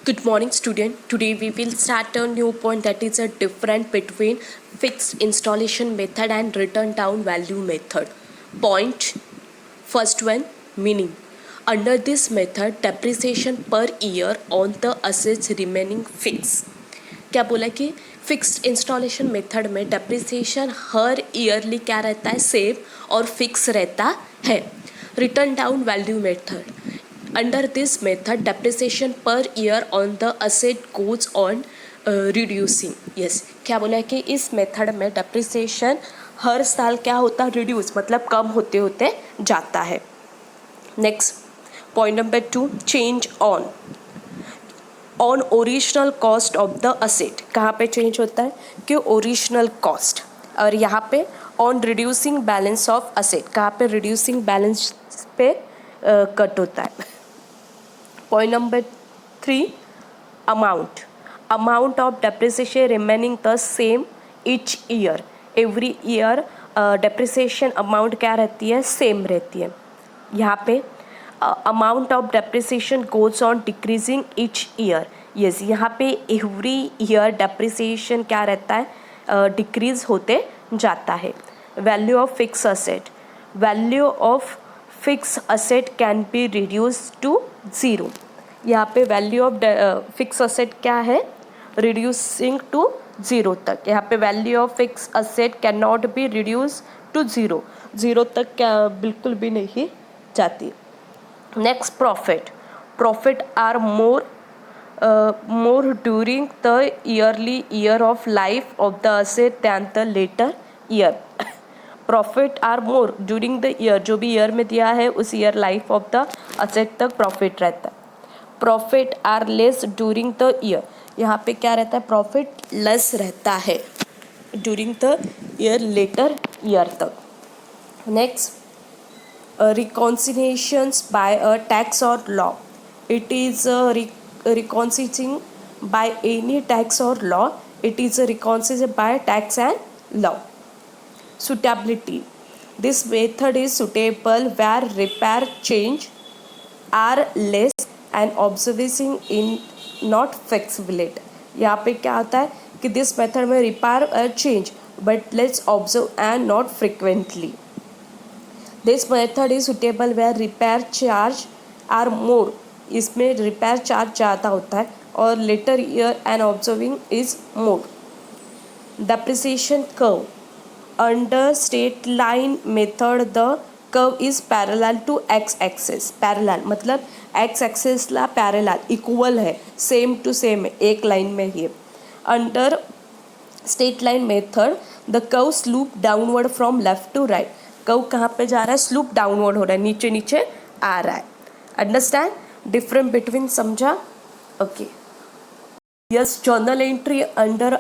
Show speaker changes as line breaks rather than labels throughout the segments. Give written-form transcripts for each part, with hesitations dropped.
Good morning, student. Today we will start a new point, that is a difference between fixed installation method and written down value method. Point first one, meaning. Under this method, depreciation per year on the assets remaining fixed. क्या बोला कि fixed installation method में depreciation हर yearly क्या रहता है, same और fix रहता है. Return down value method. Under this method, depreciation per year on the asset goes on reducing. Yes, क्या बोला है कि इस मेथड में डेप्रिसिएशन हर साल क्या होता है, रिड्यूस मतलब कम होते होते जाता है. Next point number 2, change on original cost of the asset. कहाँ पे चेंज होता है कि ओरिजिनल कॉस्ट, और यहाँ पे on reducing balance of asset, कहाँ पे रिड्यूसिंग बैलेंस पे कट होता है. Point number 3, amount of depreciation remaining the same each year. Every year depreciation amount क्या रहती है, सेम रहती है. यहाँ पे amount of depreciation goes on decreasing each year. yes, यहाँ पे every year depreciation क्या रहता है, डिक्रीज होते जाता है. value of fixed asset. value of fix asset can be reduce to zero. यहाँ पे वैल्यू ऑफ फिक्स असेट क्या है, रिड्यूसिंग टू ज़ीरो तक. यहाँ पे value of fix asset can not be reduce to zero, zero तक क्या बिल्कुल भी नहीं जाती. Next profit are more during the year of life of the asset than the later year. Profit are more during the year, जो भी year में दिया है उस year life of the asset तक प्रॉफिट रहता है. Profit are less during the year, यहाँ पे क्या रहता है, प्रॉफिट लेस रहता है during the year later year तक. Next reconciliations by a tax और law. It is reconciling by any tax और law. It is reconciliation by tax and law. Suitability. This method is suitable where repair change are less and observing in not flexibility. यहाँ पे क्या होता है कि this method में repair change but let's observe and not frequently. This method is suitable where repair charge are more. इसमें repair charge ज़्यादा होता है और later year and observing is more. Depreciation curve. Under straight line method the curve is parallel to x axis. Parallel मतलब x axis ला parallel equal है, same to same है, एक लाइन में ही. Under straight line method the curve slope downward from left to right. Curve कहाँ पे जा रहा है, स्लूप डाउनवर्ड हो रहा है, नीचे नीचे आ रहा है. अंडरस्टैंड डिफरेंस बिटवीन, समझा? Okay. Yes, journal entry under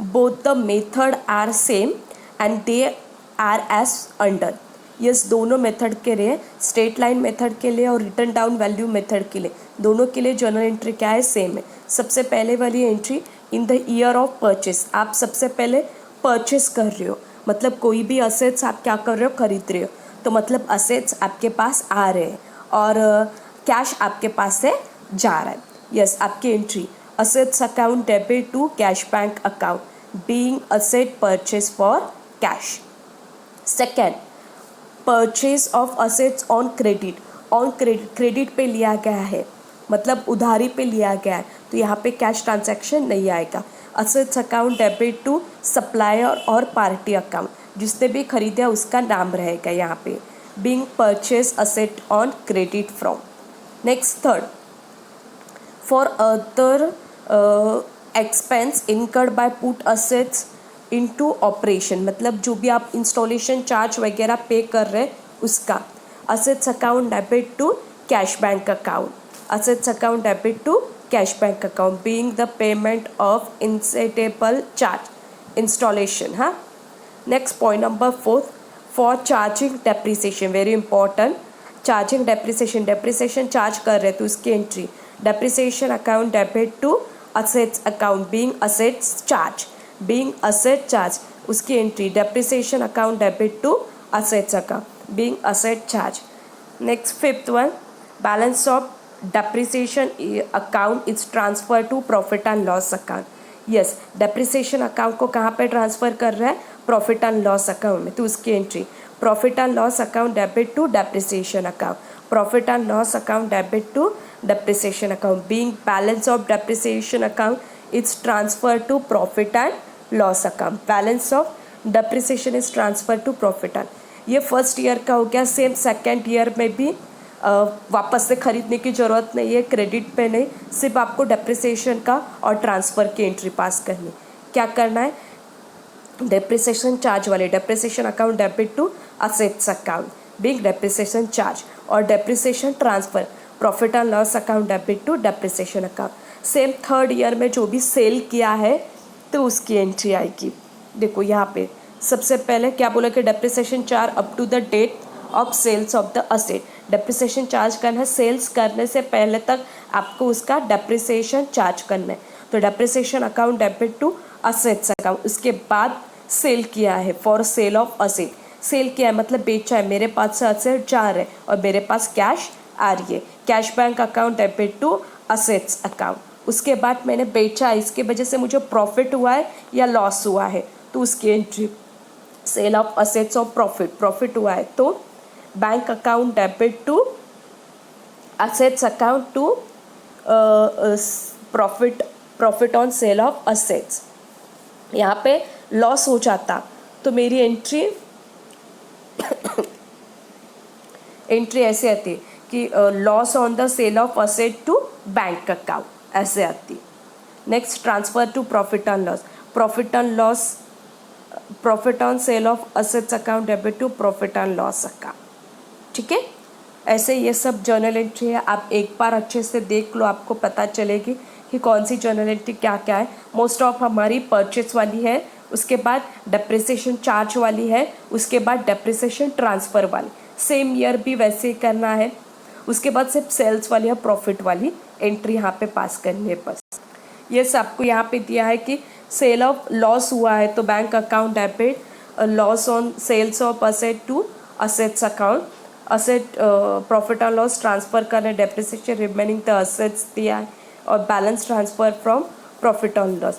both the method are same and they are as under. Yes, दोनों मेथड के लिए, स्ट्रेट लाइन मेथड के लिए और रिटर्न डाउन वैल्यू मेथड के लिए, दोनों के लिए जर्नल एंट्री क्या है, सेम है. सबसे पहले वाली entry in the year of purchase. आप सबसे पहले परचेस कर रहे हो, मतलब कोई भी असेट्स आप क्या कर रहे हो, खरीद रहे हो, तो मतलब असेट्स आपके पास आ रहे हैं और कैश आपके पास से जा रहा है. यस, आपकी entry assets account debit to cash bank account being asset purchase for cash. Second, purchase of assets on credit. On credit पे लिया गया है, मतलब उधारी पे लिया गया है, तो यहाँ पे कैश ट्रांजैक्शन नहीं आएगा. Assets account debit to supplier और पार्टी अकाउंट, जिसने भी खरीदा उसका नाम रहेगा यहाँ पे. Being purchase asset on credit from. Next third, for other expense incurred by put assets into operation, मतलब जो भी आप इंस्टॉलेशन चार्ज वगैरह पे कर रहे हैं उसका. Assets account debit to cash bank account. Assets account debit to cash bank account being the payment of insettable charge installation. हाँ. Next point number 4, for charging depreciation. Very important. Charging depreciation charge कर रहे तो उसकी entry depreciation account debit to assets account being assets charge. Being asset charge उसकी entry depreciation account debit to assets account being asset charge. Next fifth one, balance of depreciation account is transferred to profit and loss account. Yes, depreciation account को कहाँ पे transfer कर रहा है? Profit and loss account में. तो उसकी entry profit and loss account debit to depreciation account, profit and loss account debit to depreciation account. Being balance of depreciation account is transfer to profit and loss account. Balance of depreciation is transfer to profit and. ये first year का हो गया. Same second year में भी वापस से खरीदने की ज़रूरत नहीं है, क्रेडिट पे नहीं, सिर्फ आपको डेप्रिसिएशन का और ट्रांसफ़र की एंट्री पास करनी. क्या करना है? डेप्रिसिएशन चार्ज वाले depreciation account debit to assets account being depreciation charge, और depreciation transfer profit and loss account debit to depreciation account. Same third year में जो भी सेल किया है तो उसकी एंट्री आएगी. देखो यहाँ पे सबसे पहले क्या बोला कि depreciation charge up to the date of sales of the asset. Depreciation charge करना है, सेल्स करने से पहले तक आपको उसका डेप्रिसिएशन चार्ज करना है. तो depreciation account debit to assets account. उसके बाद सेल किया है for sale of asset. Sale किया है मतलब बेचा है, मेरे पास से असेट जा रहे हैं और मेरे पास कैश आ रही है. Cash bank account debit to assets account. उसके बाद मैंने बेचा है, इसके वजह से मुझे प्रॉफिट हुआ है या लॉस हुआ है, तो उसकी entry sale of assets of profit हुआ है तो bank account debit to assets account to profit on sale of assets. यहाँ पे लॉस हो जाता तो मेरी एंट्री ऐसे आती कि loss on the sale of asset to bank account, ऐसे आती. Next transfer to profit on loss. Profit on sale of assets account debit to profit on loss account. ठीक है, ऐसे ये सब जर्नल एंट्री है. आप एक बार अच्छे से देख लो, आपको पता चलेगी कि कौन सी जर्नल एंट्री क्या क्या है. मोस्ट ऑफ हमारी परचेस वाली है, उसके बाद डेप्रिसिएशन चार्ज वाली है, उसके बाद डेप्रिसिएशन ट्रांसफ़र वाली. सेम ईयर भी वैसे ही करना है. उसके बाद सिर्फ सेल्स वाली है, प्रॉफिट वाली एंट्री यहाँ पे पास करनी है बस. ये सबको यहाँ पे दिया है कि सेल ऑफ लॉस हुआ है तो bank account debit loss on sales of asset to assets account. Asset profit और लॉस ट्रांसफ़र करने, डेप्रिसिएशन रिमेनिंग द असेट्स दिया है, और बैलेंस ट्रांसफ़र फ्रॉम प्रॉफिट और लॉस.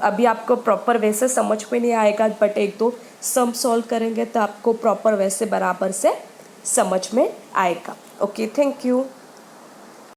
अभी आपको प्रॉपर वैसे समझ में नहीं आएगा, बट एक दो सम सॉल्व करेंगे तो आपको प्रॉपर वैसे बराबर से समझ में आएगा. Okay, thank you.